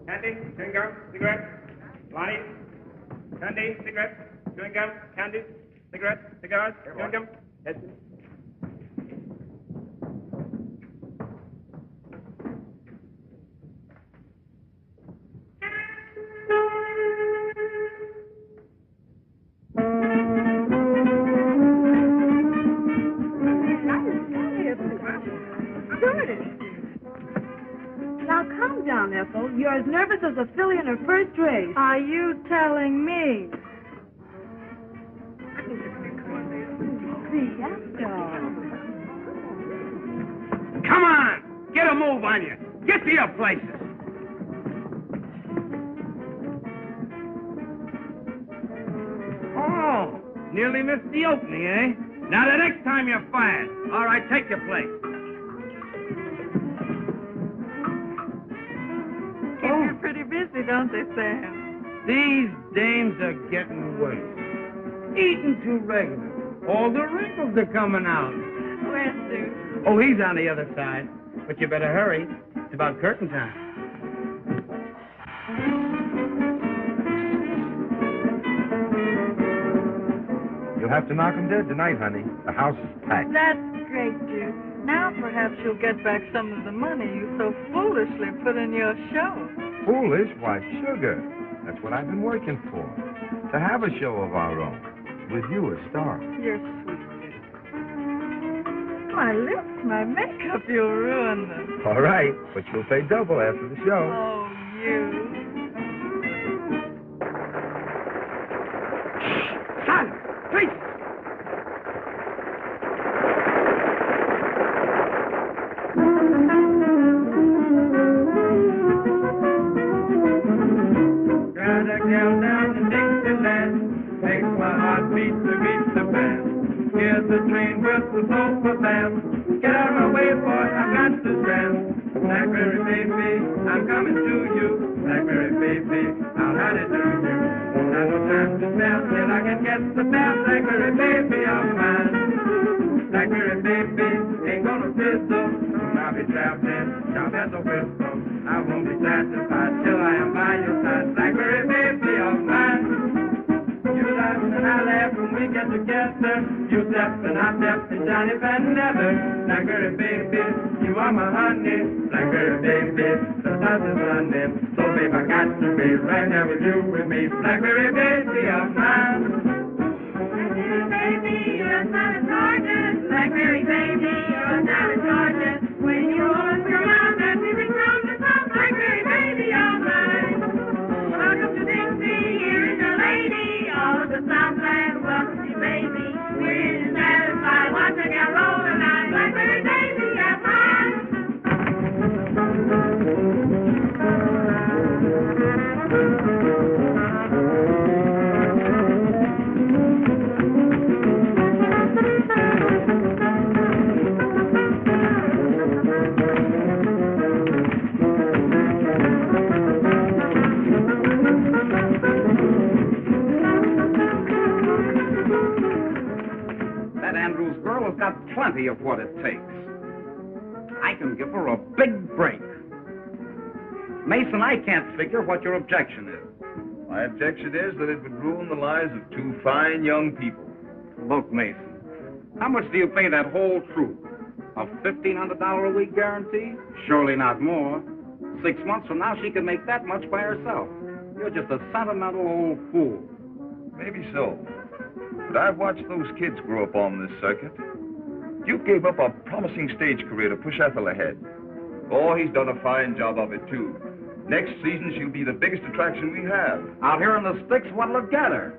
Candy, chewing gum, cigarette, Lonnie, candy, cigarette, chewing gum, candy, cigarette, cigars, chewing gum, heads. Now, calm down, Ethel. You're as nervous as a filly in her first race. Are you telling me? See, Ethel. Come on! Get a move on you! Get to your places! Oh, nearly missed the opening, eh? Now the next time you're fired. All right, take your place. Keep you pretty busy, don't they, Sam? These dames are getting worse. Eating too regular. All the wrinkles are coming out. Where's Sue? Oh, he's on the other side. But you better hurry. It's about curtain time. You'll have to knock 'em dead tonight, honey. The house is packed. That's great, Duke. Now perhaps you'll get back some of the money you so foolishly put in your show. Foolish? Why, sugar. That's what I've been working for. To have a show of our own. With you as star. You're sweet, Duke. My lips, my makeup, you'll ruin them. All right, but you'll pay double after the show. Oh, you. Son! Please! Got a gal down in Dixieland, makes my heart beat to beat the band. Here's the train whistle blow for band. Get out of my way, boy, I've got to stand. Blackberry baby, I'm coming to you. Blackberry baby, I'll hide it to you. Not no time to spare till I can get the best Blackberry baby of mine. Blackberry baby ain't gonna fizzle. I'll be trapped in, sharp as a whistle. I won't be satisfied till I am by your side. Blackberry baby of mine. together. You step and I step and shiny fan leather. Blackberry baby, you are my honey. Blackberry baby, the sun is running. So babe, I got to be right there with you, with me. Blackberry baby of mine. Blackberry baby, you're a son of Georgia. Blackberry baby, you're a son of Georgia. When you always come out, that music from the top. Blackberry baby of mine. Welcome to Dixie, here is your lady. All of the Southland, welcome to baby. We're satisfied, watch her get roll tonight. Blackberry baby of mine. That Andrews girl has got plenty of what it takes. I can give her a big break. Mason, I can't figure what your objection is. My objection is that it would ruin the lives of two fine young people. Look, Mason, how much do you pay that whole troupe? A $1,500 a week guarantee? Surely not more. 6 months from now, she can make that much by herself. You're just a sentimental old fool. Maybe so. But I've watched those kids grow up on this circuit. You gave up a promising stage career to push Ethel ahead. Oh, he's done a fine job of it, too. Next season, she'll be the biggest attraction we have. Out here in the sticks, what'll it get her?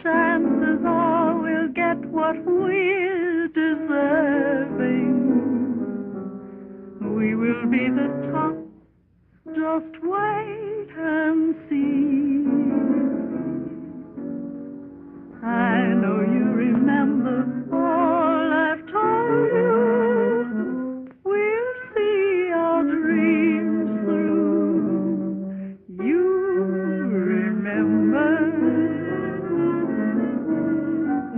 Chances are we'll get what we're deserving. We will be the top. Just wait and see. I know you remember all I've told you. We'll see our dreams through. You remember.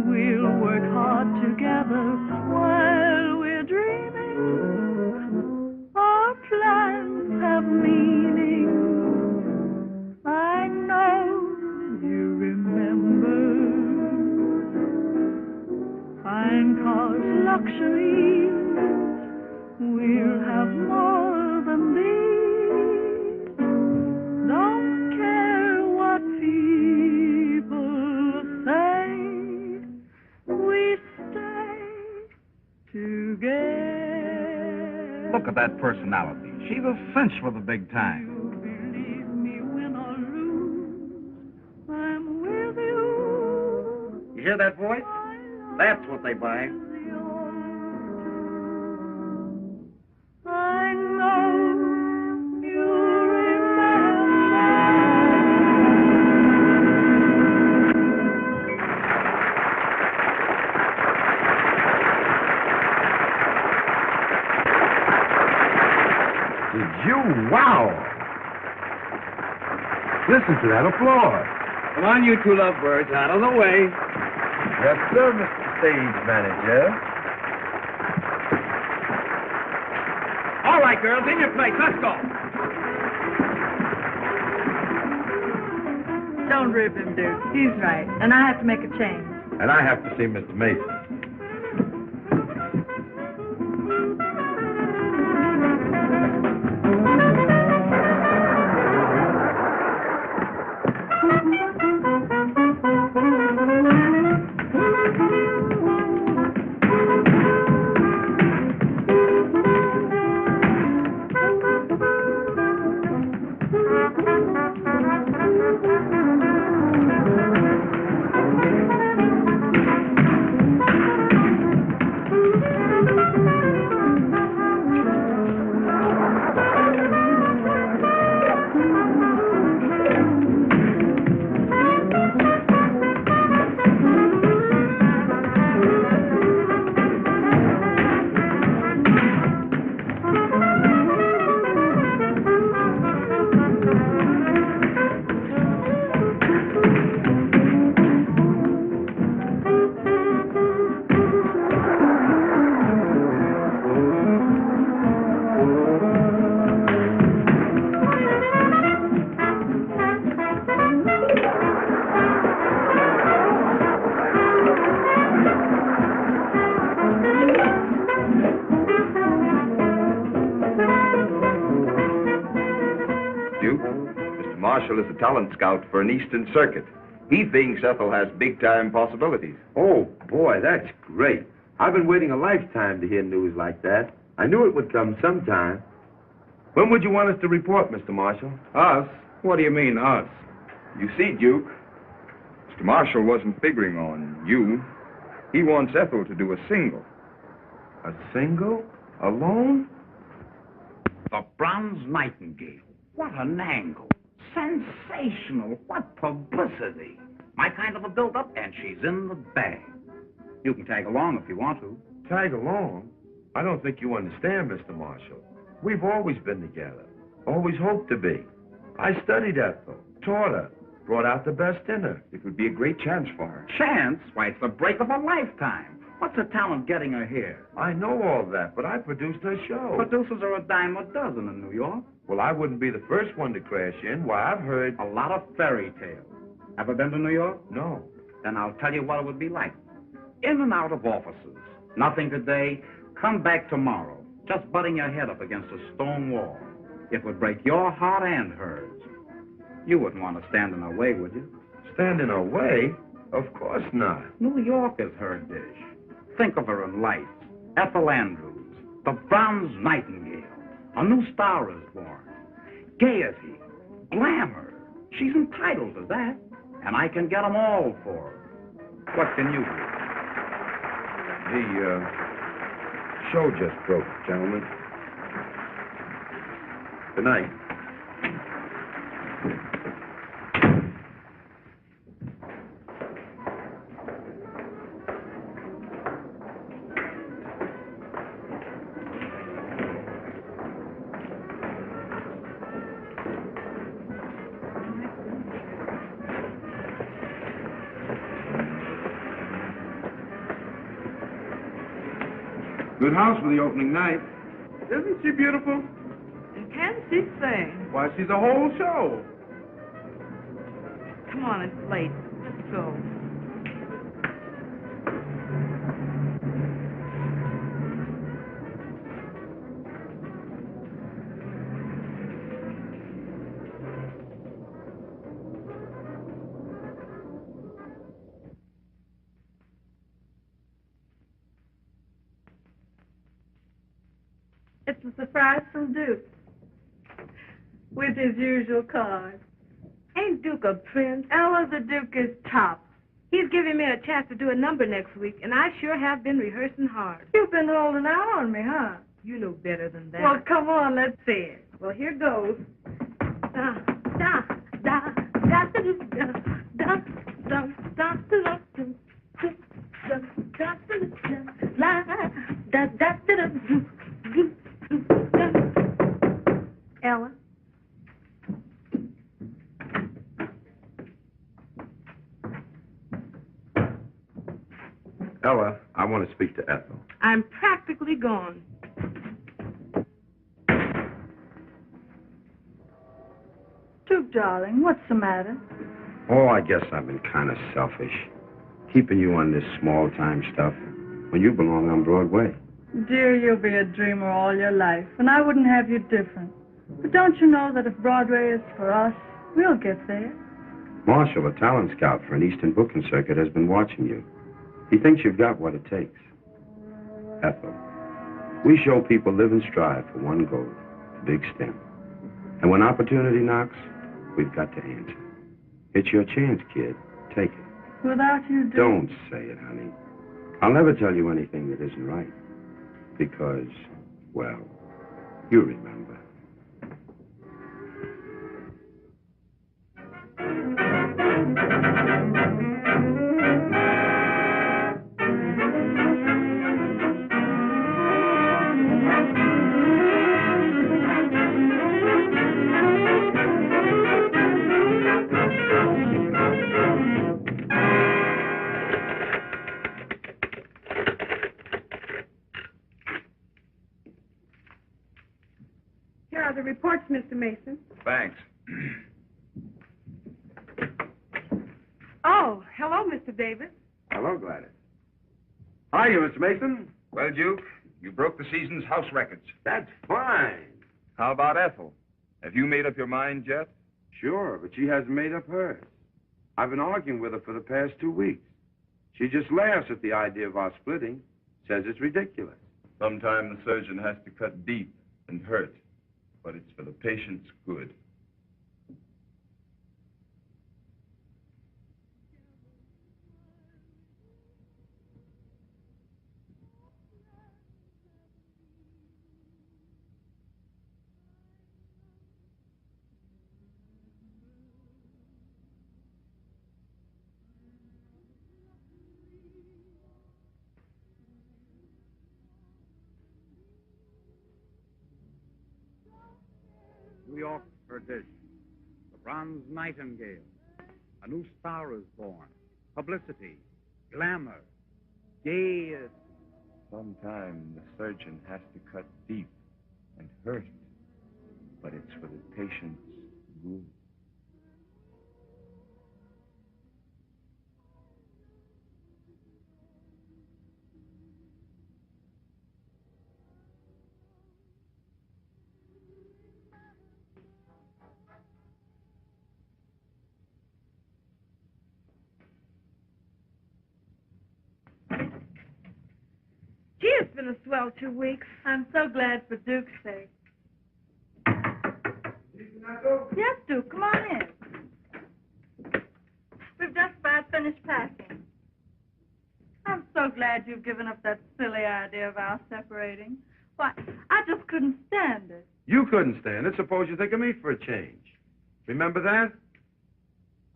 We'll work hard together while we're dreaming. Our plans have meaning. I know you remember. Fine cars, luxuries. We'll have more than these. Don't care what people say. We stay together. Look at that personality. She's a cinch for the big time. You believe me, win or lose, I'm with you. You hear that voice? That's what they buy. I know you remember. Did you? Wow! Listen to that applause. Come on, you two lovebirds, out of the way. Yes, sir, Mr. Stage Manager. All right, girls, in your place. Let's go. Don't rip him, dude. He's right. And I have to make a change. And I have to see Mr. Mason. Marshall is a talent scout for an Eastern circuit. He thinks Ethel has big-time possibilities. Oh, boy, that's great. I've been waiting a lifetime to hear news like that. I knew it would come sometime. When would you want us to report, Mr. Marshall? Us? What do you mean, us? You see, Duke, Mr. Marshall wasn't figuring on you. He wants Ethel to do a single. A single? Alone? The Bronze Nightingale. What an angle. Sensational. What publicity. My kind of a build-up, and she's in the bag. You can tag along if you want to. Tag along? I don't think you understand, Mr. Marshall. We've always been together. Always hoped to be. I studied Ethel, taught her, brought out the best in her. It would be a great chance for her. Chance? Why, it's the break of a lifetime. What's the talent getting her here? I know all that, but I produced her show. Producers are a dime a dozen in New York. Well, I wouldn't be the first one to crash in. Why, I've heard... A lot of fairy tales. Ever been to New York? No. Then I'll tell you what it would be like. In and out of offices. Nothing today. Come back tomorrow. Just butting your head up against a stone wall. It would break your heart and hers. You wouldn't want to stand in her way, would you? Stand in her way? Of course not. New York is her dish. Think of her in lights. Ethel Andrews, the Bronze Nightingale. A new star is born. Gaiety, glamour. She's entitled to that. And I can get them all for her. What can you do? The show just broke, gentlemen. Good night. Good house for the opening night. Isn't she beautiful? And can she sing? Why, she's a whole show. Come on, it's late. Let's go. It's a surprise from Duke. With his usual card. Ain't Duke a prince? Ella, the Duke is top. He's giving me a chance to do a number next week, and I sure have been rehearsing hard. You've been holding out on me, huh? You know better than that. Well, come on, let's see it. Well, here goes. Da, da, da, da, da, da, da, da, da, da, Ella? Ella, I want to speak to Ethel. I'm practically gone. Duke, darling, what's the matter? Oh, I guess I've been kind of selfish. Keeping you on this small-time stuff when you belong on Broadway. Dear, you'll be a dreamer all your life, and I wouldn't have you different. But don't you know that if Broadway is for us, we'll get there? Marshall, a talent scout for an Eastern booking circuit, has been watching you. He thinks you've got what it takes. Ethel, we show people live and strive for one goal, the big stem. And when opportunity knocks, we've got to answer. It's your chance, kid. Take it. Without you, Duke... Don't say it, honey. I'll never tell you anything that isn't right. Because, well, you remember. Here are the reports, Mr. Mason. Thanks. Oh, hello, Mr. Davis. Hello, Gladys. Hi, you, Mr. Mason. Well, Duke, you broke the season's house records. That's fine. How about Ethel? Have you made up your mind yet? Sure, but she hasn't made up hers. I've been arguing with her for the past 2 weeks. She just laughs at the idea of our splitting, says it's ridiculous. Sometimes the surgeon has to cut deep and hurt, but it's for the patient's good. New York edition. The Bronze Nightingale. A new star is born. Publicity. Glamour. Gaiety. Sometimes the surgeon has to cut deep and hurt, but it's for the patient's good. Gee, it's been a swell 2 weeks. I'm so glad for Duke's sake. Yes, Duke, come on in. We've just about finished packing. I'm so glad you've given up that silly idea of our separating. Why, I just couldn't stand it. You couldn't stand it. Suppose you think of me for a change. Remember that?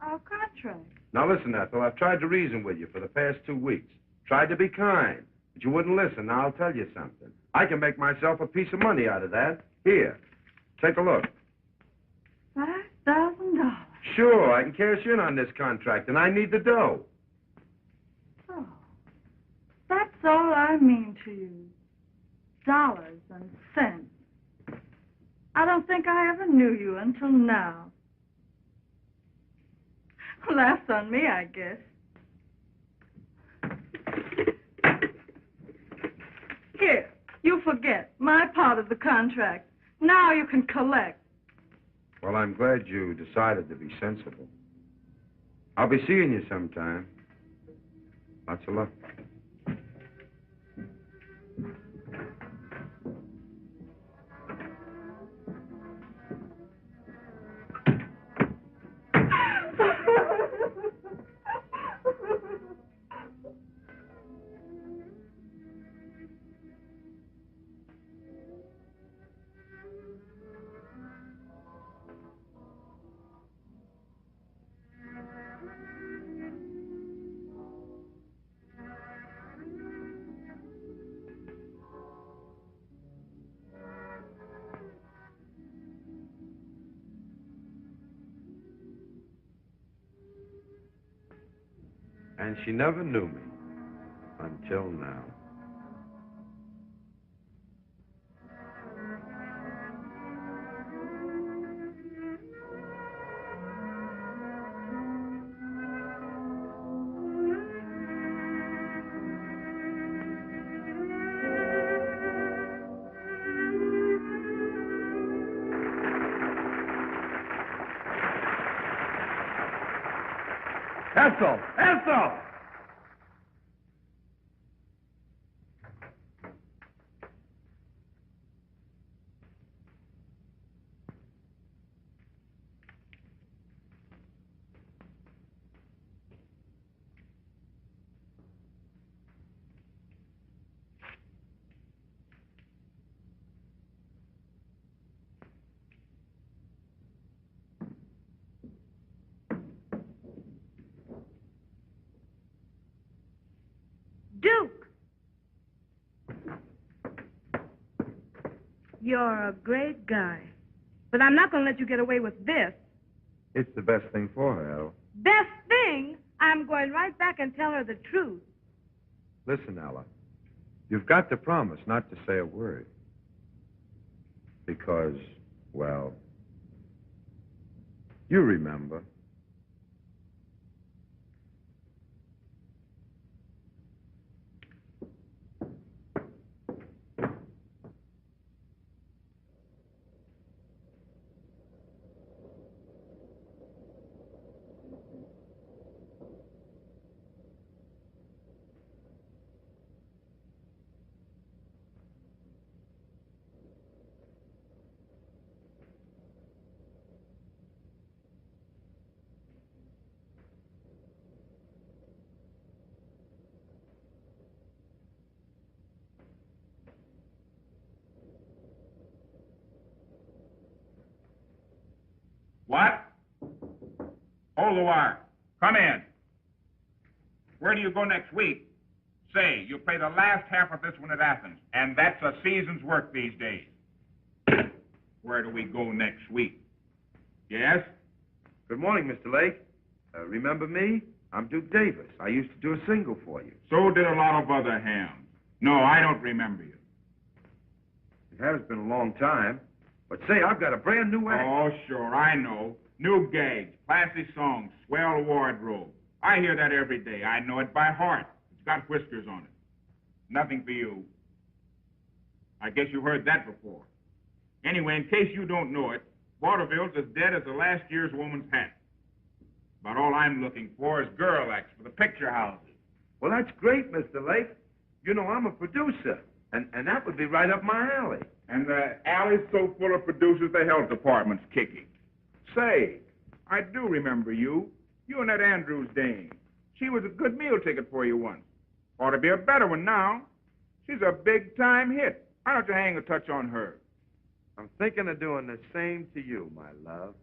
Our contract. Now listen, Ethel, I've tried to reason with you for the past 2 weeks. Tried to be kind, but you wouldn't listen. Now I'll tell you something. I can make myself a piece of money out of that. Here, take a look. $5,000. Sure, I can cash in on this contract, and I need the dough. Oh, that's all I mean to you. Dollars and cents. I don't think I ever knew you until now. Laughs on me, I guess. Here, you forget my part of the contract. Now you can collect. Well, I'm glad you decided to be sensible. I'll be seeing you sometime. Lots of luck. And she never knew me until now. Ethel! Ethel! Duke! You're a great guy. But I'm not going to let you get away with this. It's the best thing for her, Ella. Best thing, I'm going right back and tell her the truth. Listen, Ella, you've got to promise not to say a word. Because, well, you remember. What? Hold the wire. Come in. Where do you go next week? Say, you play the last half of this one at Athens, and that's a season's work these days. Where do we go next week? Yes? Good morning, Mr. Lake. Remember me? I'm Duke Davis. I used to do a single for you. So did a lot of other hams. No, I don't remember you. It has been a long time. But say, I've got a brand new act. Oh, sure, I know. New gags, classy songs, swell wardrobe. I hear that every day. I know it by heart. It's got whiskers on it. Nothing for you. I guess you heard that before. Anyway, in case you don't know it, Vaudeville's as dead as the last year's woman's hat. About all I'm looking for is girl acts for the picture houses. Well, that's great, Mr. Lake. You know, I'm a producer, and that would be right up my alley. And the alley's so full of producers, the health department's kicking. Say, I do remember you. You and that Andrews dame. She was a good meal ticket for you once. Ought to be a better one now. She's a big-time hit. Why don't you hang a touch on her? I'm thinking of doing the same to you, my love.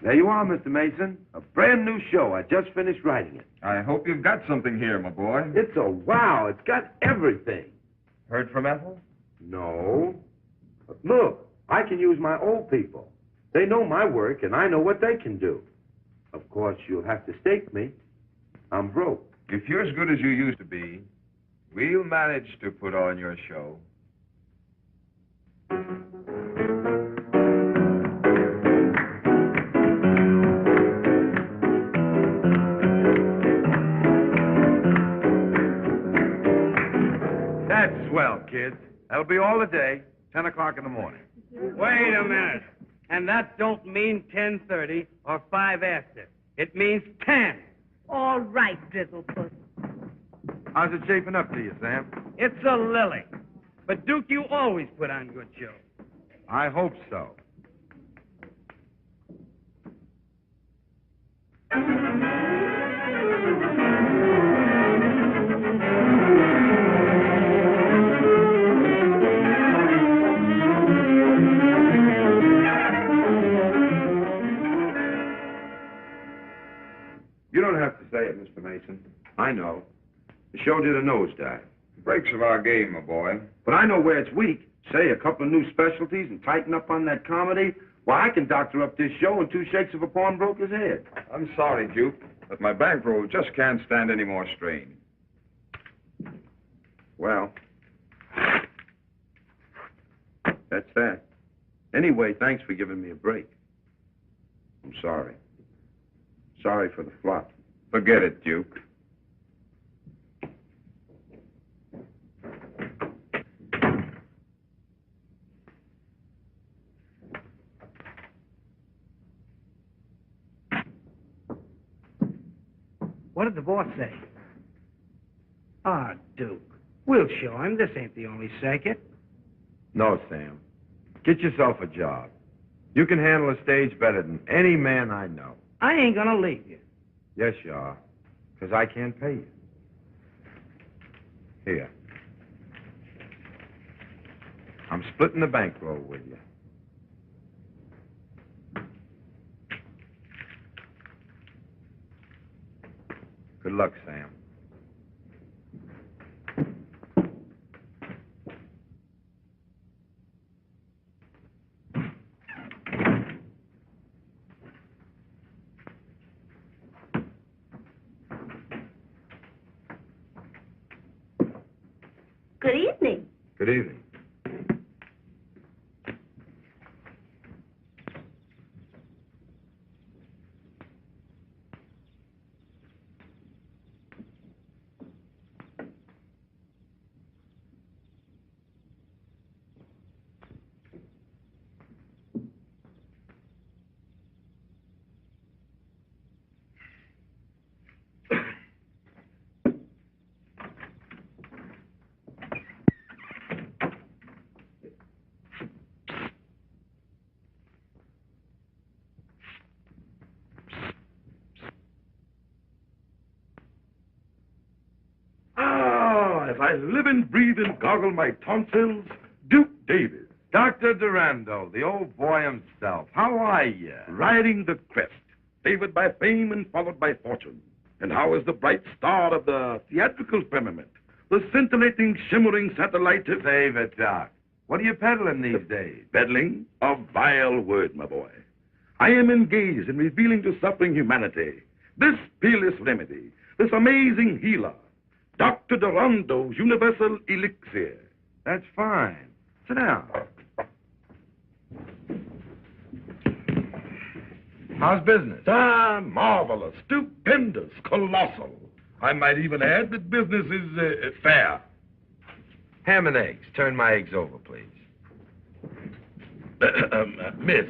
There you are, Mr. Mason. A brand new show. I just finished writing it. I hope you've got something here, my boy. It's a wow. It's got everything. Heard from Ethel? No. But look, I can use my old people. They know my work, and I know what they can do. Of course, you'll have to stake me. I'm broke. If you're as good as you used to be, we'll manage to put on your show. That's swell, kids. That'll be all the day, 10 o'clock in the morning. Wait a minute. And that don't mean 10:30 or 5 after. It means 10. All right, Drizzlepuss. How's it shaping up to you, Sam? It's a lily. But, Duke, you always put on good shows. I hope so. You don't have to say it, Mr. Mason. I know. The show did a nosedive. Breaks of our game, my boy. But I know where it's weak. Say a couple of new specialties and tighten up on that comedy. Why, I can doctor up this show in 2 shakes of a pawnbroker's head. I'm sorry, Duke, but my bankroll just can't stand any more strain. Well, that's that. Anyway, thanks for giving me a break. I'm sorry. Sorry for the flop. Forget it, Duke. What did the boss say? Ah, Duke. We'll show him. This ain't the only circuit. No, Sam. Get yourself a job. You can handle a stage better than any man I know. I ain't gonna leave you. Yes, you are. Because I can't pay you. Here. I'm splitting the bankroll with you. Good luck, Sam. Good evening. Good evening. If I live and breathe and goggle my tonsils, Duke Davis. Dr. Dorando, the old boy himself. How are you? Riding the crest, favored by fame and followed by fortune. And how is the bright star of the theatrical firmament, the scintillating, shimmering satellite? Save it, Doc. What are you peddling these days? Peddling? A vile word, my boy. I am engaged in revealing to suffering humanity this peerless remedy, this amazing healer, Dr. Dorando's universal elixir. That's fine. Sit down. How's business? Marvelous, stupendous, colossal. I might even add that business is fair. Ham and eggs. Turn my eggs over, please. Miss.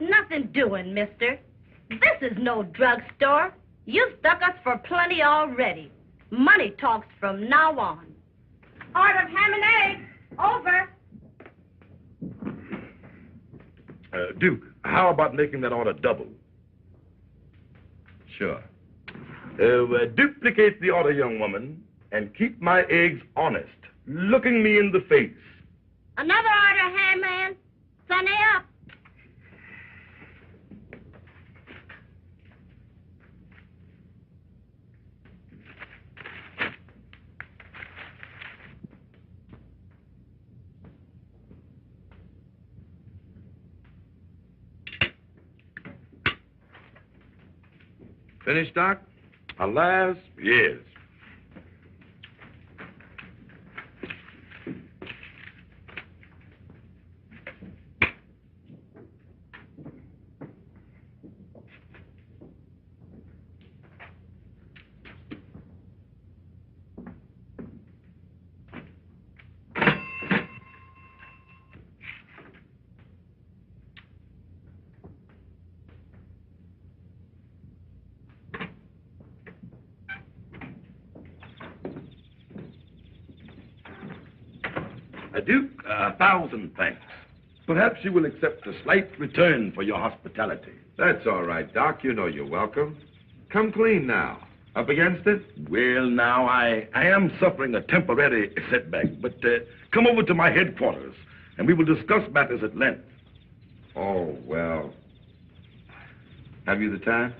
Nothing doing, mister. This is no drugstore. You've stuck us for plenty already. Money talks from now on. Order of ham and eggs. Over. Duke, how about making that order double? Sure. Duplicate the order, young woman, and keep my eggs honest, looking me in the face. Another order, ham man. Sunny up. Finished, Doc? Alas, yes. Duke, 1,000 thanks. Perhaps you will accept a slight return for your hospitality. That's all right, Doc. You know you're welcome. Come clean now. Up against it? Well, now, I am suffering a temporary setback, but come over to my headquarters, and we will discuss matters at length. Oh, well. Have you the time?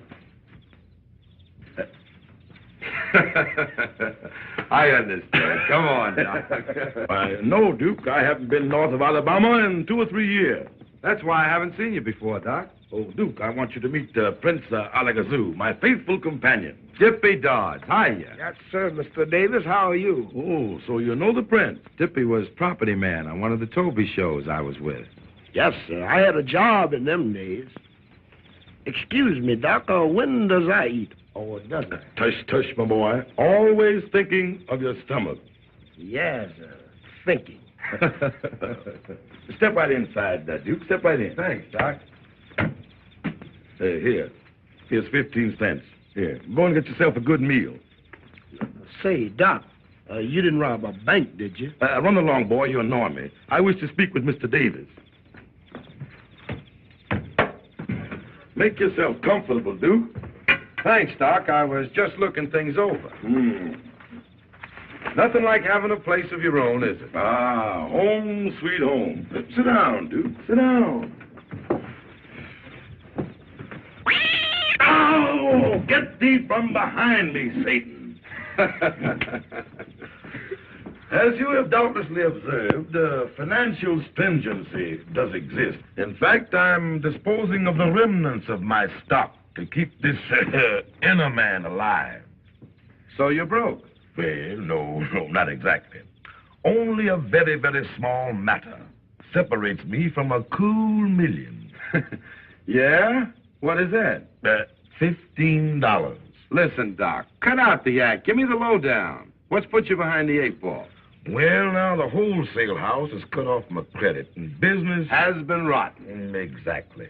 I understand. Come on, Doc. No, Duke. I haven't been north of Alabama in 2 or 3 years. That's why I haven't seen you before, Doc. Oh, Duke, I want you to meet Prince Alagazoo, my faithful companion. Dippy Dodds. Hiya. Yes, sir, Mr. Davis. How are you? Oh, so you know the prince. Dippy was property man on one of the T.O.B.A. shows I was with. Yes, sir. I had a job in them days. Excuse me, Doc, when does I eat? Or does I? Tush, tush, my boy. Always thinking of your stomach. Yes, thinking. Step right inside, Duke. Step right in. Thanks, Doc. Here. Here's 15 cents. Here. Go and get yourself a good meal. Say, Doc, you didn't rob a bank, did you? Run along, boy. You annoy me. I wish to speak with Mr. Davis. Make yourself comfortable, Duke. Thanks, Doc. I was just looking things over. Nothing like having a place of your own, is it? Ah, home, sweet home. Sit down, Duke. Sit down. Ow! Get thee from behind me, Satan. As you have doubtlessly observed, financial stringency does exist. In fact, I'm disposing of the remnants of my stock to keep this inner man alive. So you're broke? Well, no, not exactly. Only a very, very small matter separates me from a cool million. Yeah? What is that? $15. Listen, Doc, cut out the act. Give me the lowdown. What's put you behind the 8 ball? Well, now, the wholesale house has cut off my credit, and business has been rotten. Exactly.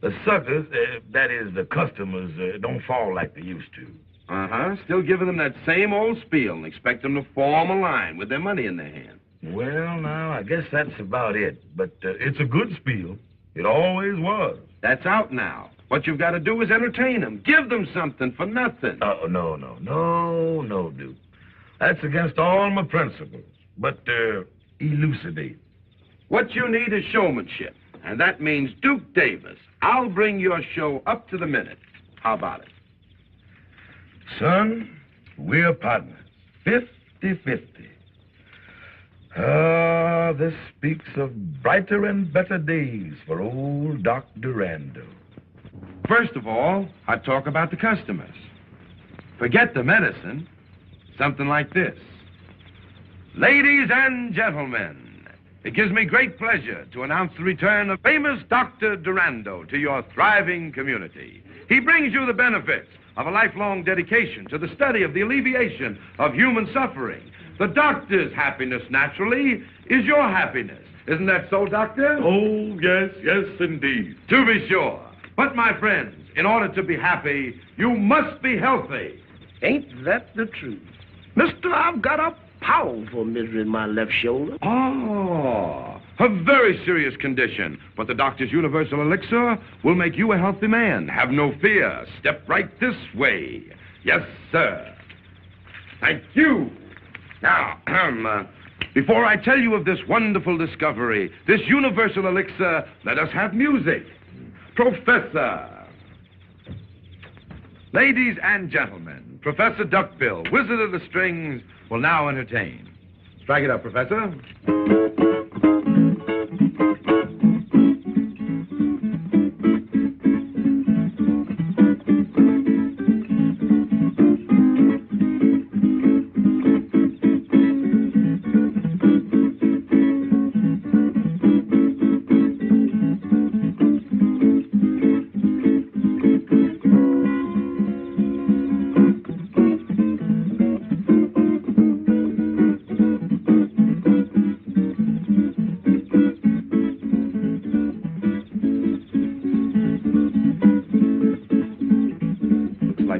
The suckers, that is, the customers, don't fall like they used to. Uh-huh. Still giving them that same old spiel and expect them to form a line with their money in their hand. Well, now, I guess that's about it. But it's a good spiel. It always was. That's out now. What you've got to do is entertain them. Give them something for nothing. Oh, no, Duke. That's against all my principles. But, elucidate. What you need is showmanship. And that means Duke Davis. I'll bring your show up to the minute. How about it? Son, we're partners. 50-50. Ah, this speaks of brighter and better days for old Doc Dorando. First of all, I talk about the customers. Forget the medicine. Something like this. Ladies and gentlemen, it gives me great pleasure to announce the return of famous Dr. Dorando to your thriving community. He brings you the benefits of a lifelong dedication to the study of the alleviation of human suffering. The doctor's happiness, naturally, is your happiness. Isn't that so, Doctor? Oh, yes, indeed. To be sure. But, my friends, in order to be happy, you must be healthy. Ain't that the truth? Mister, I've got a powerful misery in my left shoulder. Oh, a very serious condition. But the doctor's universal elixir will make you a healthy man. Have no fear. Step right this way. Yes, sir. Thank you. Now, before I tell you of this wonderful discovery, this universal elixir, let us have music. Professor. Ladies and gentlemen, Professor Duckbill, Wizard of the Strings, will now entertain. Strike it up, Professor.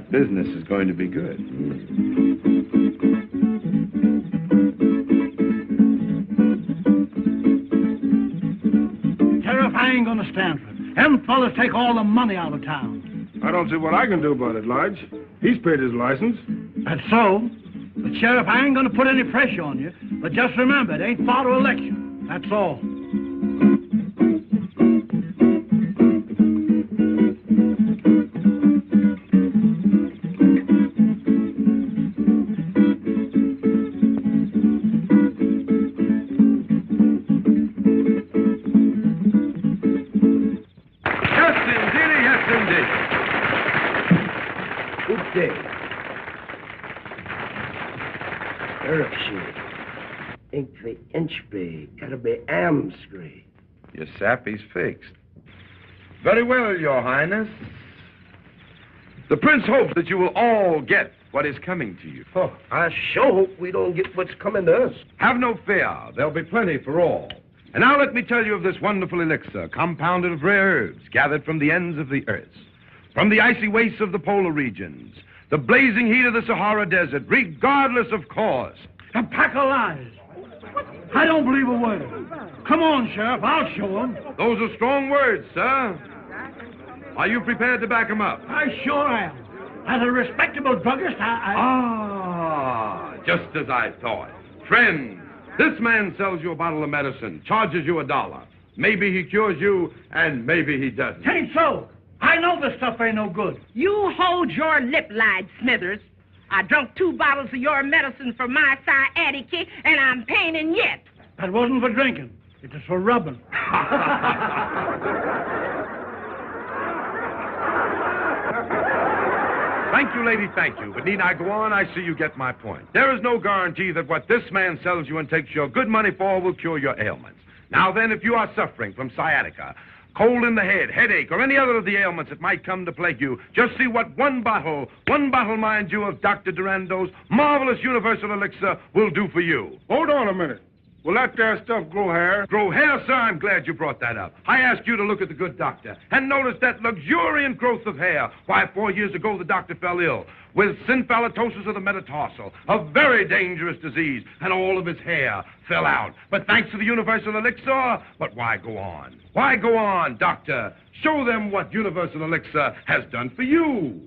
Business is going to be good. Sheriff, I ain't gonna stand for it. Them fellas take all the money out of town. I don't see what I can do about it, Lodge. He's paid his license. That's so. But, Sheriff, I ain't gonna put any pressure on you. But just remember, it ain't far to election. That's all. Gotta be am straight. Your sappy's fixed. Very well, Your Highness. The Prince hopes that you will all get what is coming to you. Oh, I sure hope we don't get what's coming to us. Have no fear. There'll be plenty for all. And now let me tell you of this wonderful elixir, compounded of rare herbs gathered from the ends of the earth, from the icy wastes of the polar regions, the blazing heat of the Sahara Desert, regardless of cause. A pack of lies. I don't believe a word. Come on, Sheriff, I'll show them. Those are strong words, sir. Are you prepared to back them up? I sure am. As a respectable druggist, Ah, Ah, just as I thought. Friends, this man sells you a bottle of medicine, charges you $1. Maybe he cures you, and maybe he doesn't. Tain't so. I know this stuff ain't no good. You hold your lip, Lige Smithers. I drunk 2 bottles of your medicine for my sciatica, and I'm paining yet. That wasn't for drinking. It was for rubbing. Thank you, lady, thank you. But need I go on? I see you get my point. There is no guarantee that what this man sells you and takes your good money for will cure your ailments. Now then, if you are suffering from sciatica, cold in the head, headache, or any other of the ailments that might come to plague you, just see what one bottle, mind you, of Dr. Dorando's marvelous universal elixir will do for you. Hold on a minute. Will that there stuff grow hair? Grow hair, sir? I'm glad you brought that up. I asked you to look at the good doctor and notice that luxuriant growth of hair. Why, 4 years ago, the doctor fell ill with synphallatosis of the metatarsal, a very dangerous disease, and all of his hair fell out. But thanks to the universal elixir, but why go on? Why go on, doctor? Show them what universal elixir has done for you.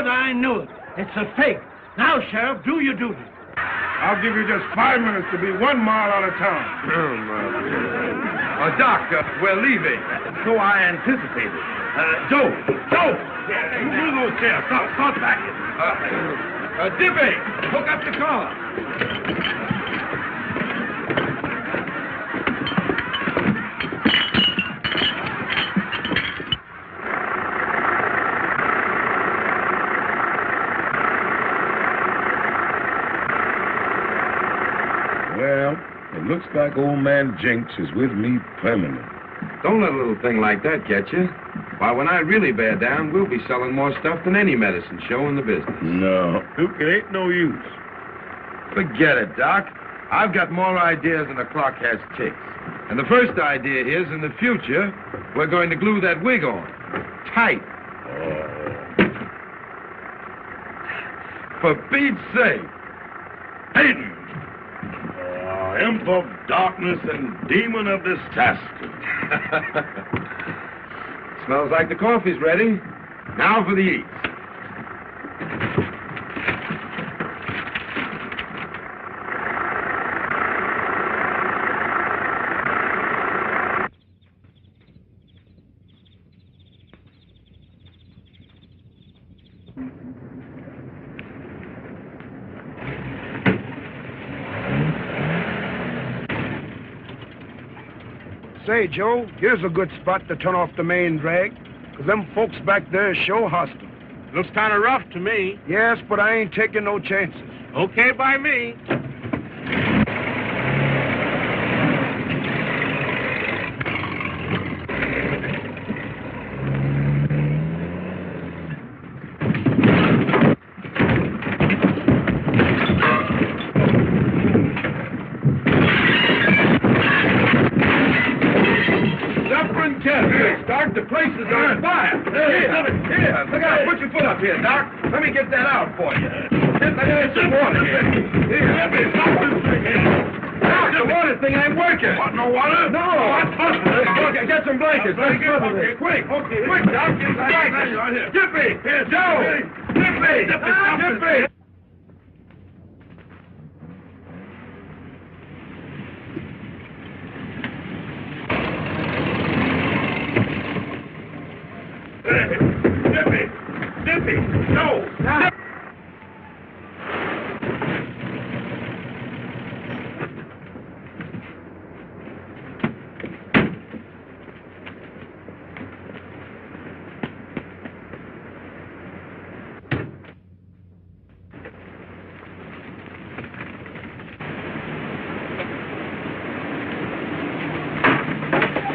I knew it. It's a fake. Now, Sheriff, do your duty. I'll give you just 5 minutes to be 1 mile out of town. Doc, we're leaving. So I anticipated. Joe! Move those chairs. Start back. Dippy, hook up the car. Well, it looks like old man Jinx is with me permanent. Don't let a little thing like that get you. Why, when I really bear down, we'll be selling more stuff than any medicine show in the business. No, it ain't no use. Forget it, Doc. I've got more ideas than the clock has ticks. And the first idea is, in the future, we're going to glue that wig on. Tight. For Pete's sake. Hayden! Imp of darkness and demon of disaster. Smells like the coffee's ready. Now for the eats. Say, Joe, here's a good spot to turn off the main drag, 'cause them folks back there show hostile. Looks kind of rough to me. Yes, but I ain't taking no chances. Okay by me. The place is on fire. Here, look out. Put your foot up here, Doc. Let me get that out for you. Let me get some water here. Doc, the water thing ain't working. What, no water? No. Okay, get some blankets. Okay, quick. Quick, Doc. Get some blankets. Jippy. Here, Joe. Jippy. Dippy! No!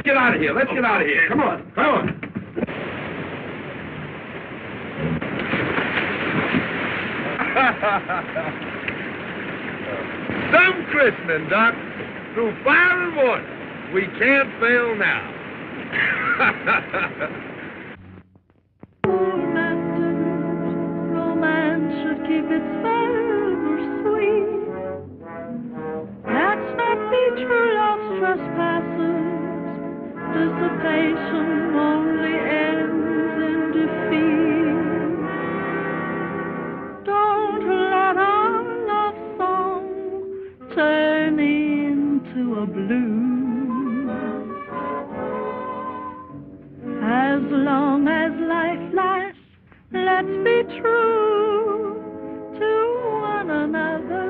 Get out of here. Let's get out of here. Come on. Some christening, Doc, through fire and water. We can't fail now. Romance should keep its flavor sweet. Let's not be true love's trespassers. Dissipation only ends in defeat. Don't let our love song turn into a blues. As long as life lasts, let's be true to one another.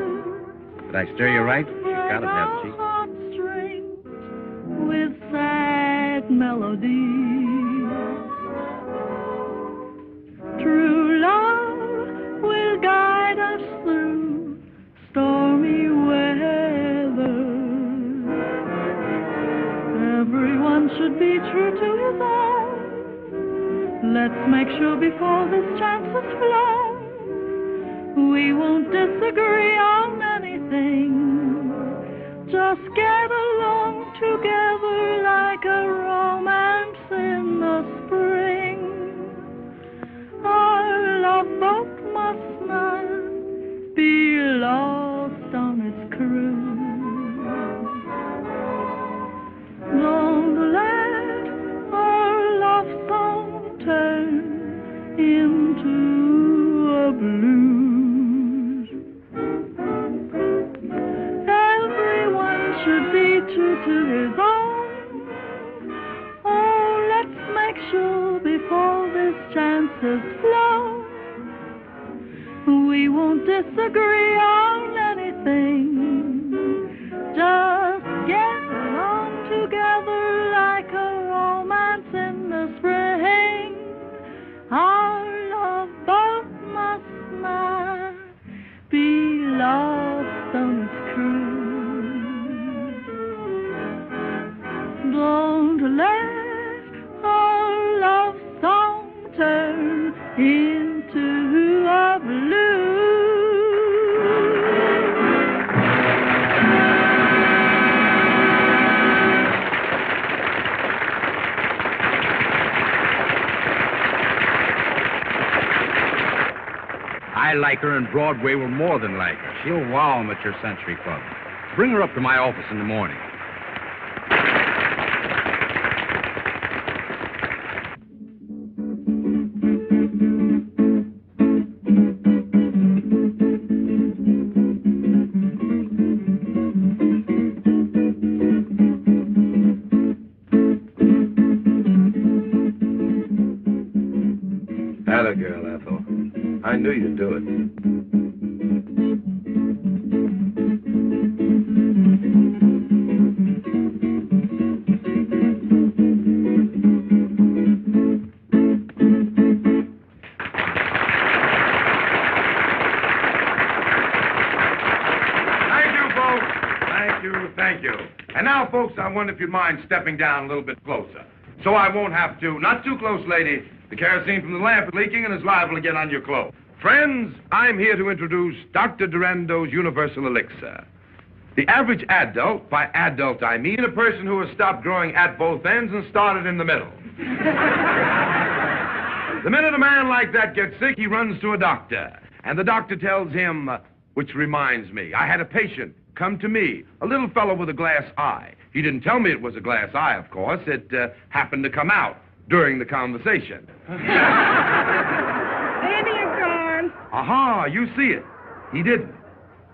Did I stir you right? She's got it, hasn't she? Heartstrings with sad melodies. True love will guide us through stormy weather. Everyone should be true to his own. Let's make sure before this chance has flown, we won't disagree on anything. Just get along together like a romance in the spring. Our love boat must not be lost on its cruise. Don't let our love song turn into a blues. Everyone should be true to his own. Oh, let's make sure before this chance has flown, we won't disagree on anything. Just get along together like a romance in the spring. Our love boat must not be lost on its cruise. Don't let our love song turn into a blues. I like her, and Broadway will more than like her. She'll wow 'em at your Century Club. Bring her up to my office in the morning. Atta girl, Ethel. I knew you'd do it. Thank you. And now, folks, I wonder if you'd mind stepping down a little bit closer. So I won't have to. Not too close, lady. The kerosene from the lamp is leaking and is liable to get on your clothes. Friends, I'm here to introduce Dr. Dorando's Universal Elixir. The average adult, by adult I mean a person who has stopped growing at both ends and started in the middle. The minute a man like that gets sick, he runs to a doctor. And the doctor tells him, which reminds me, I had a patient come to me, a little fellow with a glass eye. He didn't tell me it was a glass eye, of course. It happened to come out during the conversation. Aha, you see it. He didn't.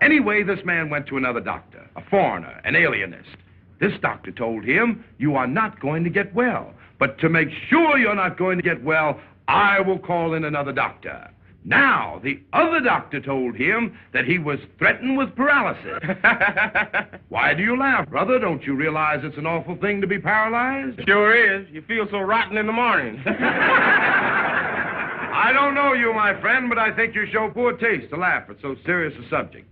Anyway, this man went to another doctor, a foreigner, an alienist. This doctor told him, you are not going to get well. But to make sure you're not going to get well, I will call in another doctor. Now, the other doctor told him that he was threatened with paralysis. Why do you laugh, brother? Don't you realize it's an awful thing to be paralyzed? Sure is. You feel so rotten in the morning. I don't know you, my friend, but I think you show poor taste to laugh at so serious a subject.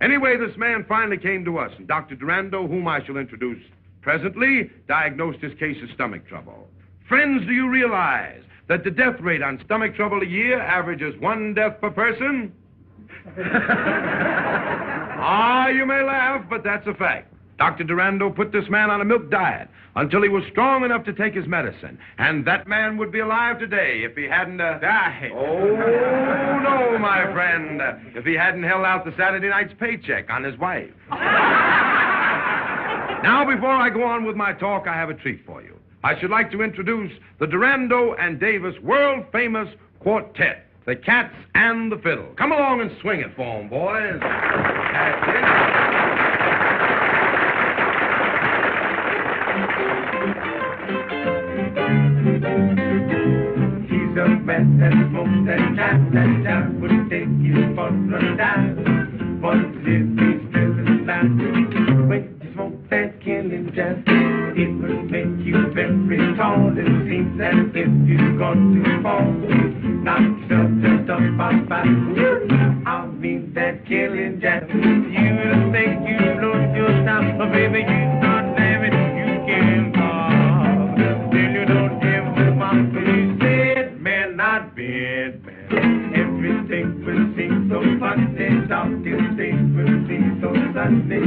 Anyway, this man finally came to us, and Dr. Dorando, whom I shall introduce presently, diagnosed his case of stomach trouble. Friends, do you realize that the death rate on stomach trouble a year averages 1 death per person? Ah, you may laugh, but that's a fact. Dr. Dorando put this man on a milk diet until he was strong enough to take his medicine. And that man would be alive today if he hadn't died. Oh, no, my friend. If he hadn't held out the Saturday night's paycheck on his wife. Now, before I go on with my talk, I have a treat for you. I should like to introduce the Dorando and Davis world-famous quartet, the Cats and the Fiddle. Come along and swing it for 'em, boys. That's it. He's a man that smokes that cat would take you for a dive. What if he's still alive? When you smoke that killing jazz, it will make you very tall. It seems as if you're going to fall. Knock yourself just up on by. I mean that killing jazz. You will think you blow your top, but baby, you not damn it, you can't fall. Then you don't give a fuck when you said, man, not bad, man. Everything will seem so funny, talking things will seem so sunny.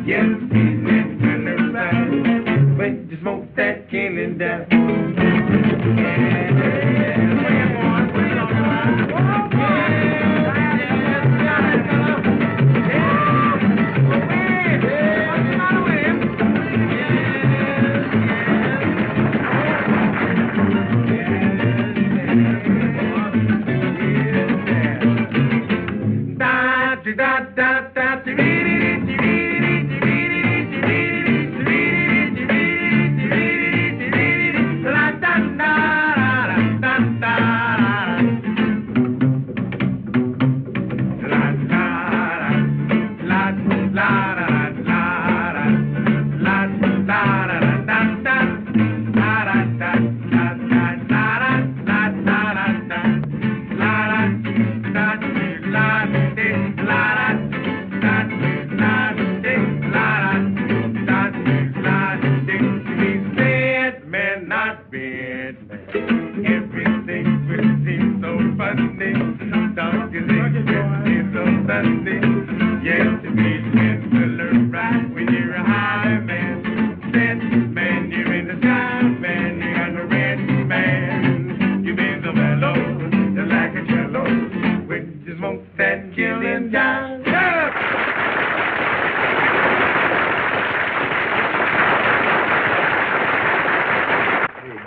Yes, feeling really right when you smoke that killing jazz.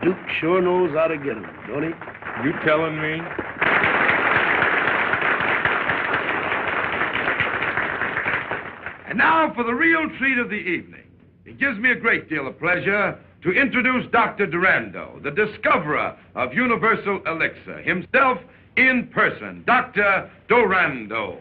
Duke sure knows how to get 'em, don't he? You telling me? And now for the real treat of the evening. It gives me a great deal of pleasure to introduce Dr. Dorando, the discoverer of universal elixir, himself in person, Dr. Dorando.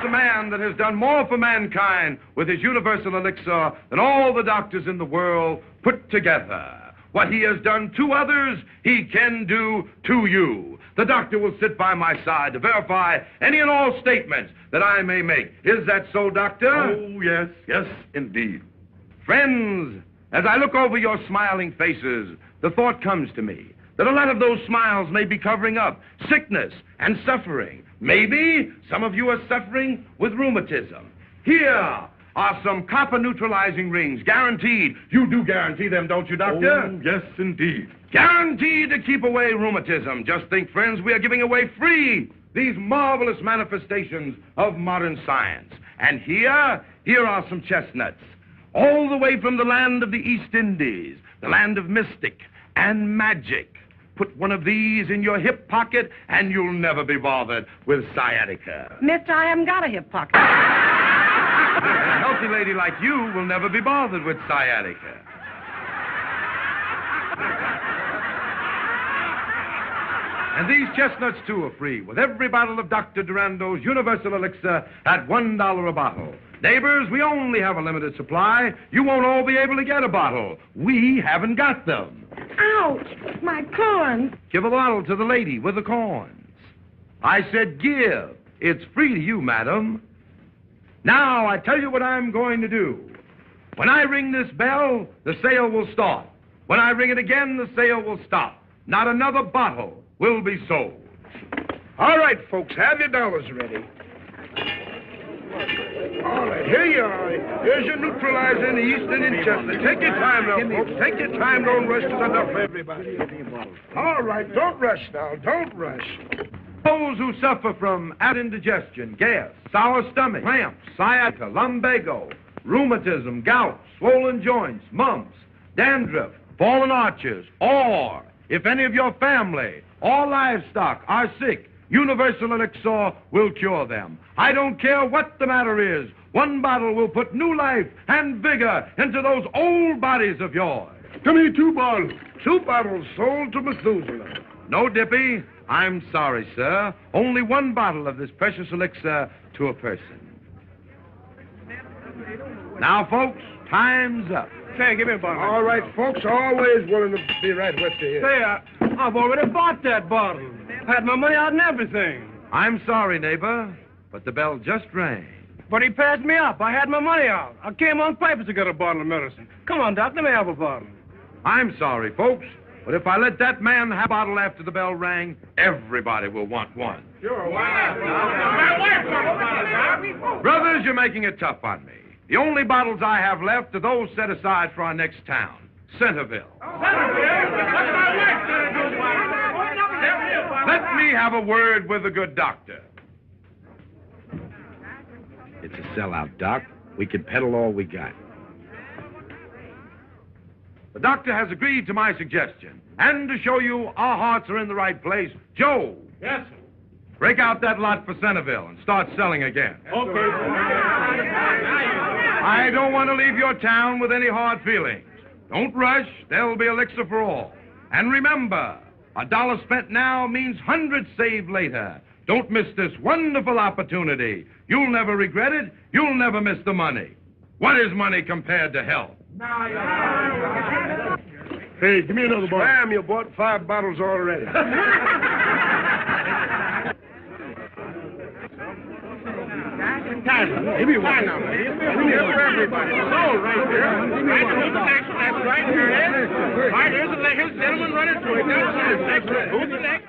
A man that has done more for mankind with his universal elixir than all the doctors in the world put together. What he has done to others, he can do to you. The doctor will sit by my side to verify any and all statements that I may make. Is that so, Doctor? Oh, yes, yes, indeed. Friends, as I look over your smiling faces, the thought comes to me that a lot of those smiles may be covering up sickness and suffering. Maybe some of you are suffering with rheumatism. Here are some copper neutralizing rings, guaranteed. You do guarantee them, don't you, Doctor? Oh, yes, indeed. Guaranteed to keep away rheumatism. Just think, friends, we are giving away free these marvelous manifestations of modern science. And here are some chestnuts, all the way from the land of the East Indies, the land of mystic and magic. Put one of these in your hip pocket, and you'll never be bothered with sciatica. Mister, I haven't got a hip pocket. A healthy lady like you will never be bothered with sciatica. And these chestnuts, too, are free, with every bottle of Dr. Dorando's Universal Elixir at $1 a bottle. Neighbors, we only have a limited supply. You won't all be able to get a bottle. We haven't got them. Ouch! My corns. Give a bottle to the lady with the corns. I said give. It's free to you, madam. Now, I tell you what I'm going to do. When I ring this bell, the sale will start. When I ring it again, the sale will stop. Not another bottle will be sold. All right, folks, have your dollars ready. All right, here you are. Here's your neutralizer in the Eastern and Chester. Take your time now, folks. Take your time. Don't rush. There's enough for everybody. All right, don't rush now. Don't rush. Those who suffer from indigestion, gas, sour stomach, cramps, sciatica, lumbago, rheumatism, gout, swollen joints, mumps, dandruff, fallen arches, or if any of your family or livestock are sick, Universal Elixir will cure them. I don't care what the matter is. One bottle will put new life and vigor into those old bodies of yours. Give me 2 bottles. 2 bottles sold to Methuselah. No, Dippy. I'm sorry, sir. Only 1 bottle of this precious elixir to a person. Now, folks, time's up. Say, give me a bottle. All right, folks, always willing to be right with you. Say, I've already bought that bottle. Had my money out and everything. I'm sorry, neighbor, but the bell just rang. But he passed me up. I had my money out. I came on purpose to get a bottle of medicine. Come on, Doc, let me have a bottle. I'm sorry, folks, but if I let that man have a bottle after the bell rang, everybody will want one. Sure, why not? Brothers, you're making it tough on me. The only bottles I have left are those set aside for our next town, Centerville. Let me have a word with the good doctor. It's a sellout, Doc. We can peddle all we got. The doctor has agreed to my suggestion. And to show you our hearts are in the right place, Joe. Yes, sir. Break out that lot for Centerville and start selling again. Okay. I don't want to leave your town with any hard feelings. Don't rush. There'll be elixir for all. And remember, $1 spent now means hundreds saved later. Don't miss this wonderful opportunity. You'll never regret it. You'll never miss the money. What is money compared to health? Hey, give me another bottle. Damn, you bought 5 bottles already. Give me one now. Everybody. All right there. That's right, here it is. Right, here's the next gentleman running through it. That's right. Who's the next?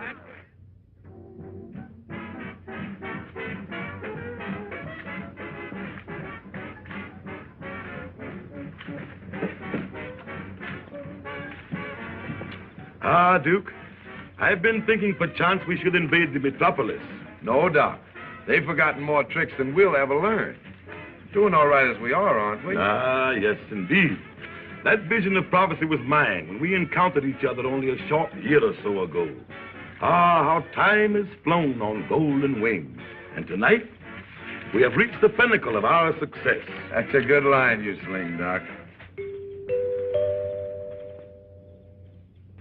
Ah, Duke, I've been thinking perchance we should invade the metropolis. No, Doc. They've forgotten more tricks than we'll ever learn. Doing all right as we are, aren't we? Ah, yes, indeed. That vision of prophecy was mine when we encountered each other only a short year or so ago. Ah, how time has flown on golden wings. And tonight, we have reached the pinnacle of our success. That's a good line you sling, Doc.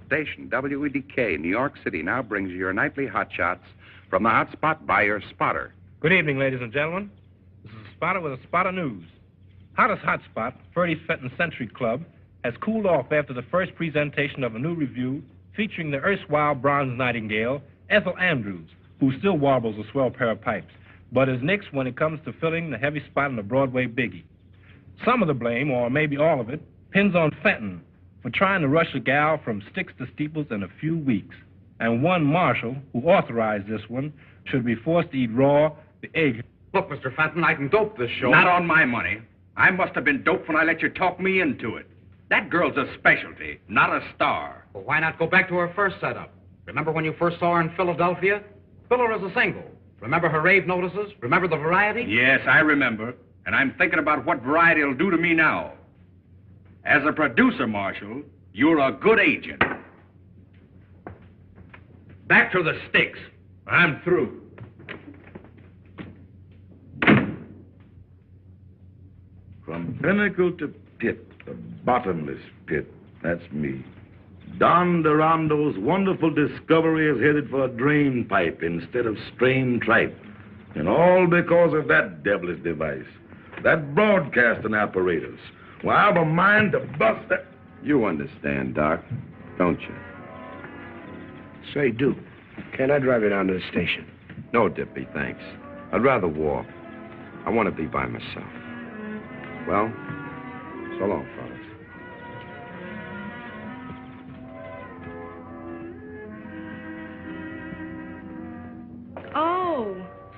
Station WEDK, New York City, now brings you your nightly hot shots from the hot spot buyer Spotter. Good evening, ladies and gentlemen. This is Spotter with a spot of news. Hottest hot spot, 35th Century Club, has cooled off after the first presentation of a new review featuring the erstwhile bronze nightingale, Ethel Andrews, who still warbles a swell pair of pipes, but is nixed when it comes to filling the heavy spot in the Broadway biggie. Some of the blame, or maybe all of it, pins on Fenton for trying to rush a gal from sticks to steeples in a few weeks. And one Marshall, who authorized this one, should be forced to eat raw the egg. Look, Mr. Fenton, I can dope this show. Not on my money. I must have been doped when I let you talk me into it. That girl's a specialty, not a star. Well, why not go back to her first setup? Remember when you first saw her in Philadelphia? Fill her as a single. Remember her rave notices? Remember the variety? Yes, I remember. And I'm thinking about what variety will do to me now. As a producer, Marshall, you're a good agent. Back to the sticks. I'm through. From pinnacle to pit, the bottomless pit, that's me. Don Dorando's wonderful discovery is headed for a drain pipe instead of strain tripe. And all because of that devilish device, that broadcasting apparatus. Well, I've a mind to bust that. You understand, Doc, don't you? Say, Duke, can I drive you down to the station? No, Dippy, thanks. I'd rather walk. I want to be by myself. Well, so long, fellas.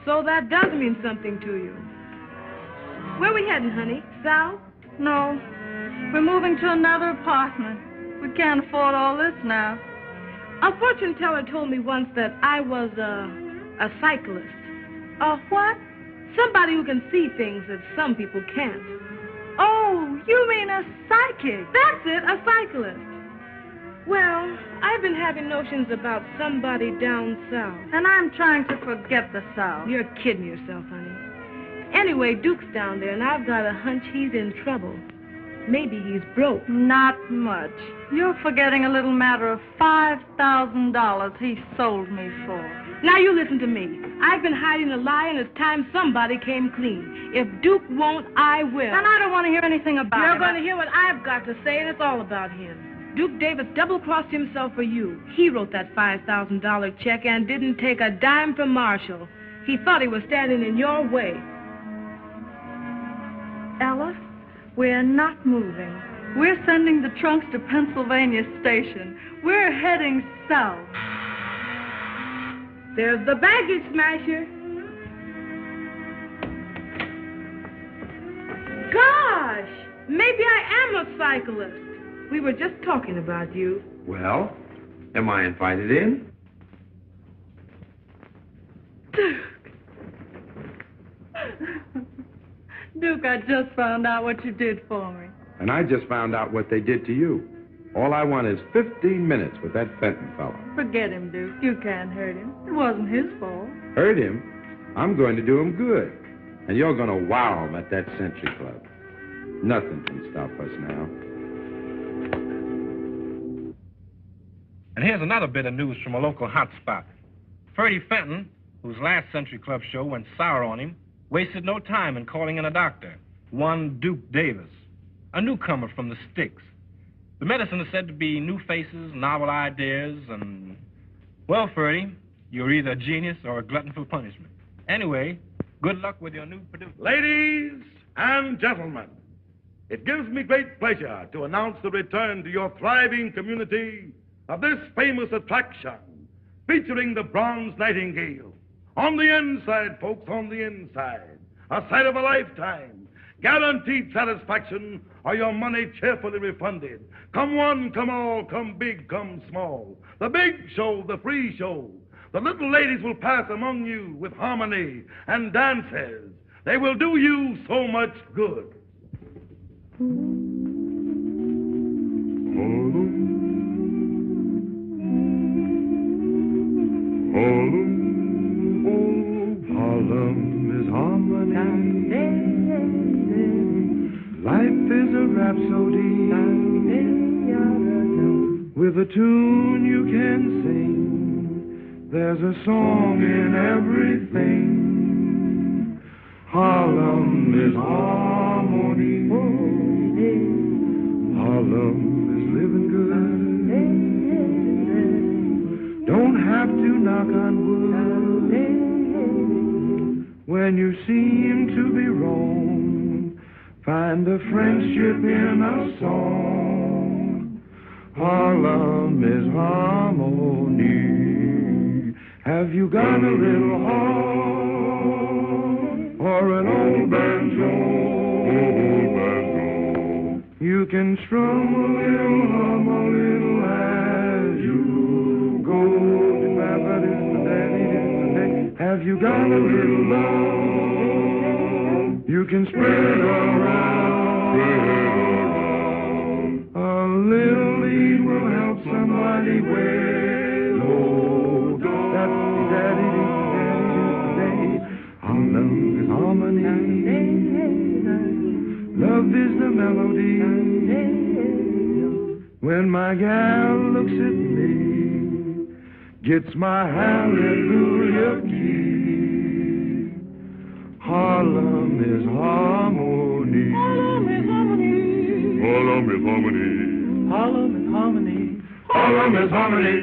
So that does mean something to you. Where are we heading, honey? South? No. We're moving to another apartment. We can't afford all this now. A fortune teller told me once that I was a cyclist. A what? Somebody who can see things that some people can't. Oh, you mean a psychic? That's it, a cyclist. Well, I've been having notions about somebody down south. And I'm trying to forget the South. You're kidding yourself, honey. Anyway, Duke's down there, and I've got a hunch he's in trouble. Maybe he's broke. Not much. You're forgetting a little matter of $5,000 he sold me for. Now you listen to me. I've been hiding a lie, and it's time somebody came clean. If Duke won't, I will. And I don't want to hear anything about it. You're going to hear what I've got to say, and it's all about him. Duke Davis double-crossed himself for you. He wrote that $5,000 check and didn't take a dime from Marshall. He thought he was standing in your way. Ella, we're not moving. We're sending the trunks to Pennsylvania Station. We're heading south. There's the baggage smasher. Gosh, maybe I am a cyclist. We were just talking about you. Well, am I invited in? Duke, I just found out what you did for me. And I just found out what they did to you. All I want is 15 minutes with that Fenton fellow. Forget him, Duke. You can't hurt him. It wasn't his fault. Hurt him? I'm going to do him good. And you're going to wow him at that Century Club. Nothing can stop us now. And here's another bit of news from a local hotspot. Ferdy Fenton, whose last Century Club show went sour on him, wasted no time in calling in a doctor, one Duke Davis, a newcomer from the sticks. The medicine is said to be new faces, novel ideas, and... Well, Ferdy, you're either a genius or a glutton for punishment. Anyway, good luck with your new producer. Ladies and gentlemen, it gives me great pleasure to announce the return to your thriving community of this famous attraction, featuring the Bronze Nightingale. On the inside, folks, on the inside. A sight of a lifetime. Guaranteed satisfaction or your money cheerfully refunded. Come one, come all, come big, come small. The big show, the free show. The little ladies will pass among you with harmony and dances. They will do you so much good. Harlem is harmony. Life is a rhapsody with a tune you can sing. There's a song in everything. Harlem is harmony. Harlem is living good. Don't have to knock on wood when you seem to be wrong. Find the friendship in a song. Harlem is harmony. Have you got a little heart or an old banjo? You can strum a little, hum a little as you go. Have you got a little love you can spread around? A little lead will help somebody way low. Harlem is harmony. Love is the melody. When my gal looks at me, gets my hallelujah key. Harlem is harmony. Harlem is harmony. Harlem is harmony. Harlem is harmony. Harlem is harmony.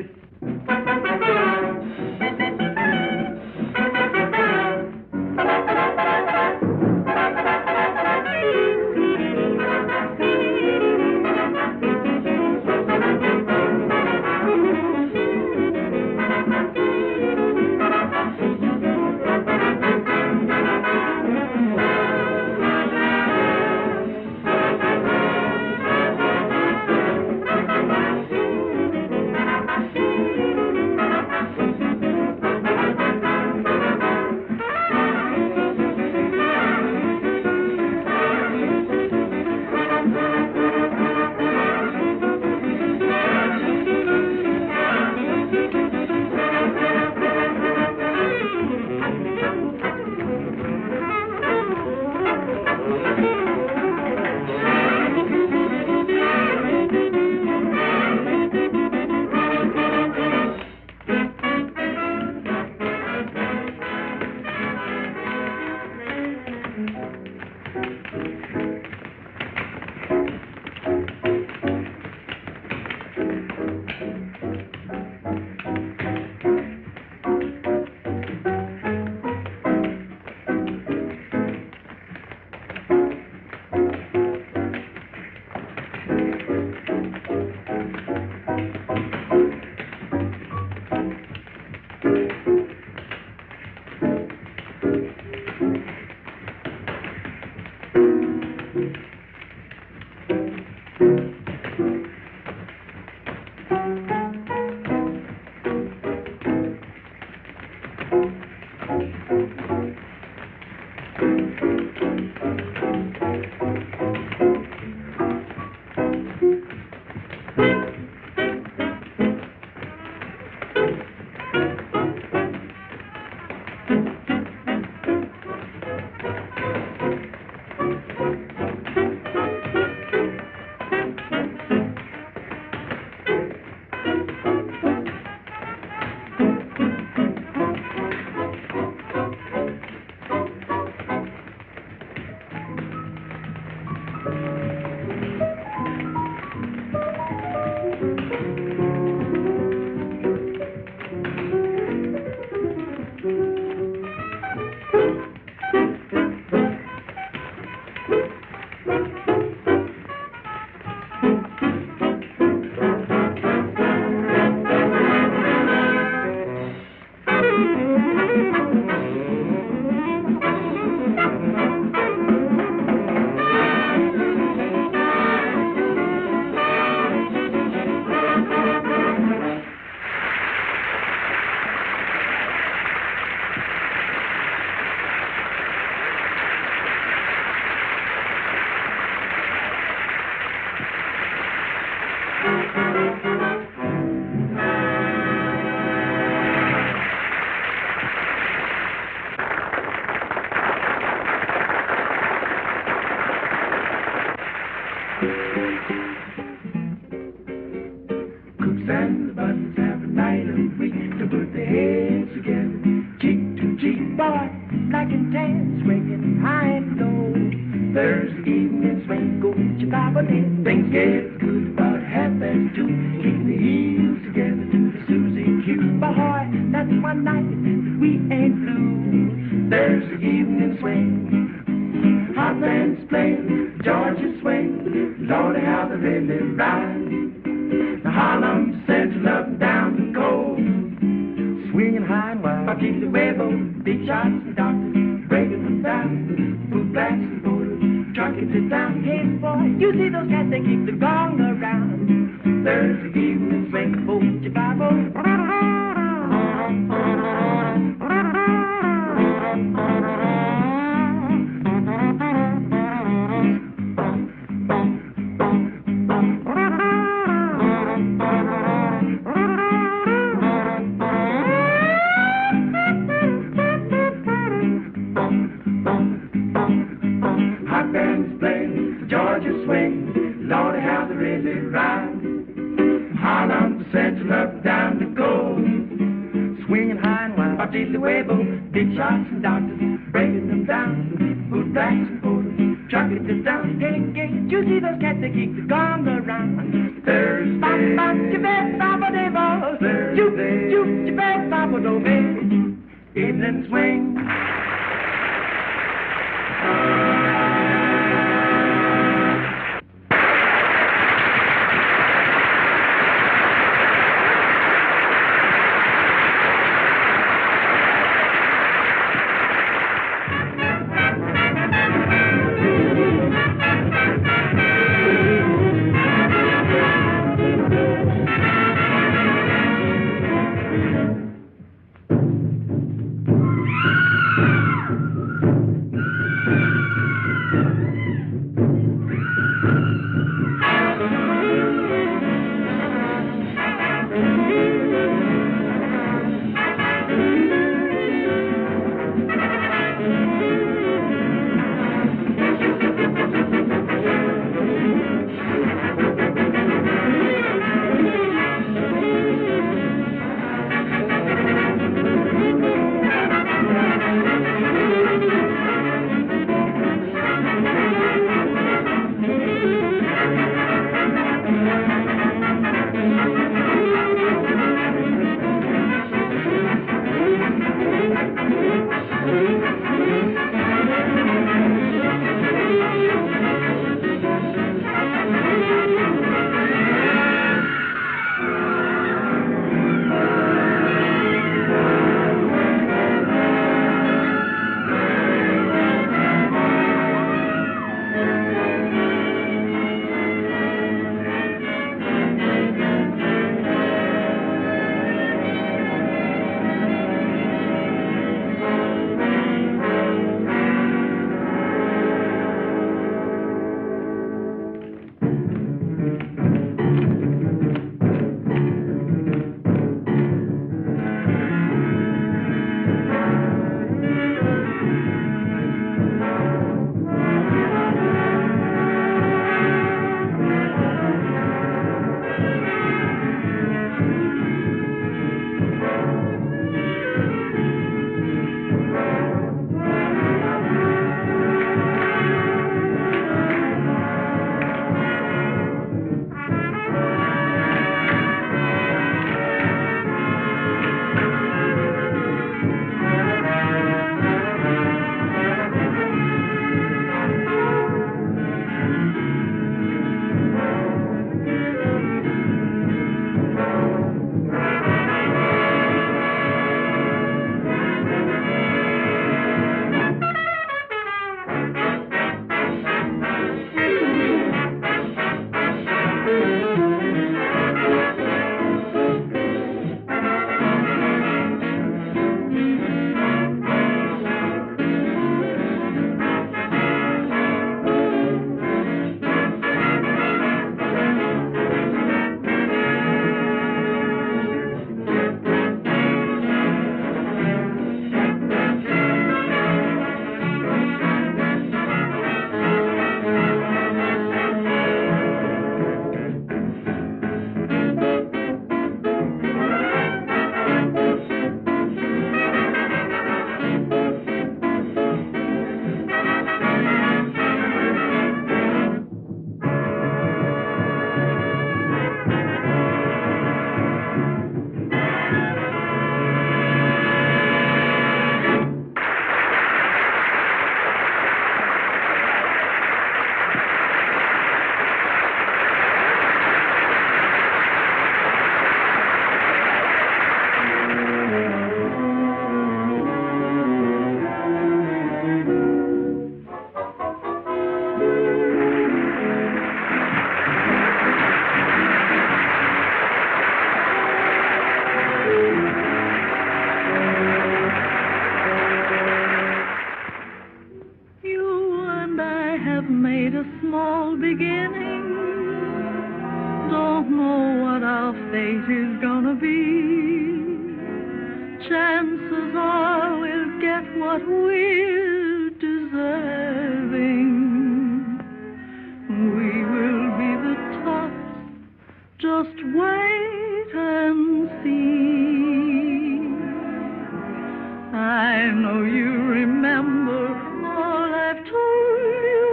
I know you remember all I've told you.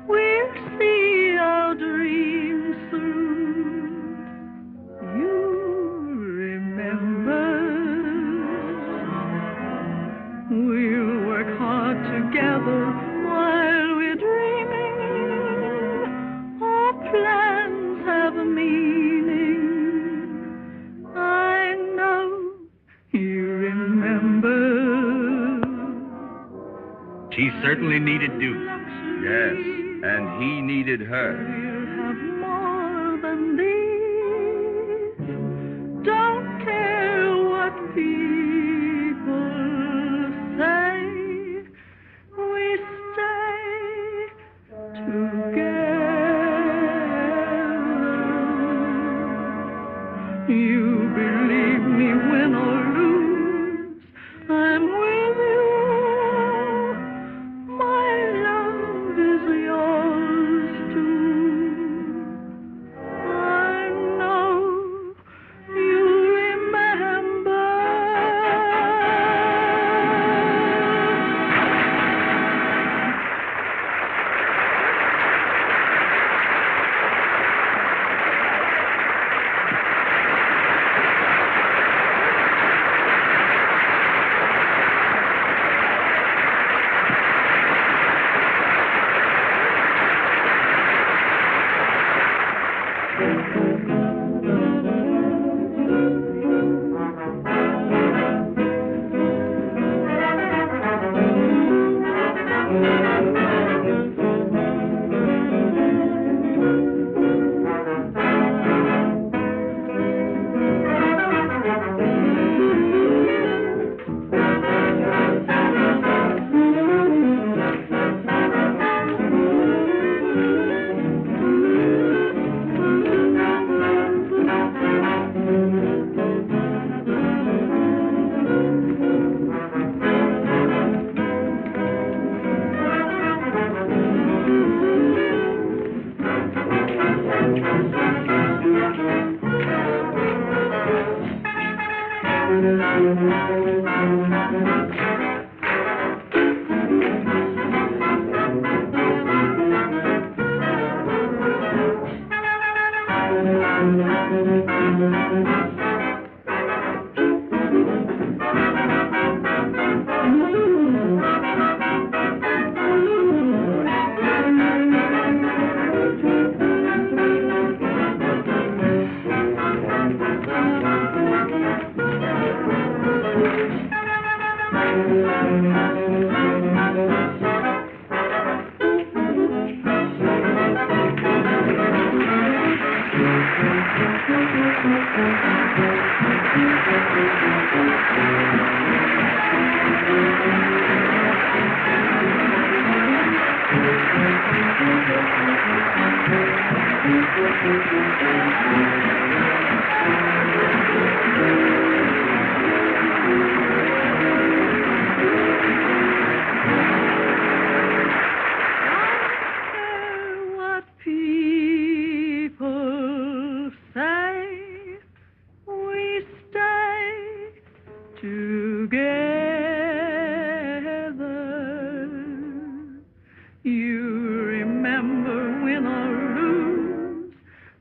We'll see our dreams through. You remember. We'll work hard together while we're dreaming. Our plans have a meaning. I know you remember. She certainly needed Duke. Yes, and he needed her. We'll have more than these. Don't care what people say. We stay together. You believe me when or lose, I'm with you. My love is yours too. I know you remember. What people say, we stay together. You remember win or lose,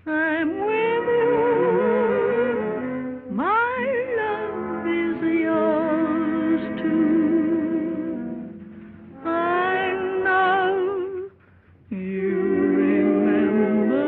I'm with you. My love is yours too. I know you remember.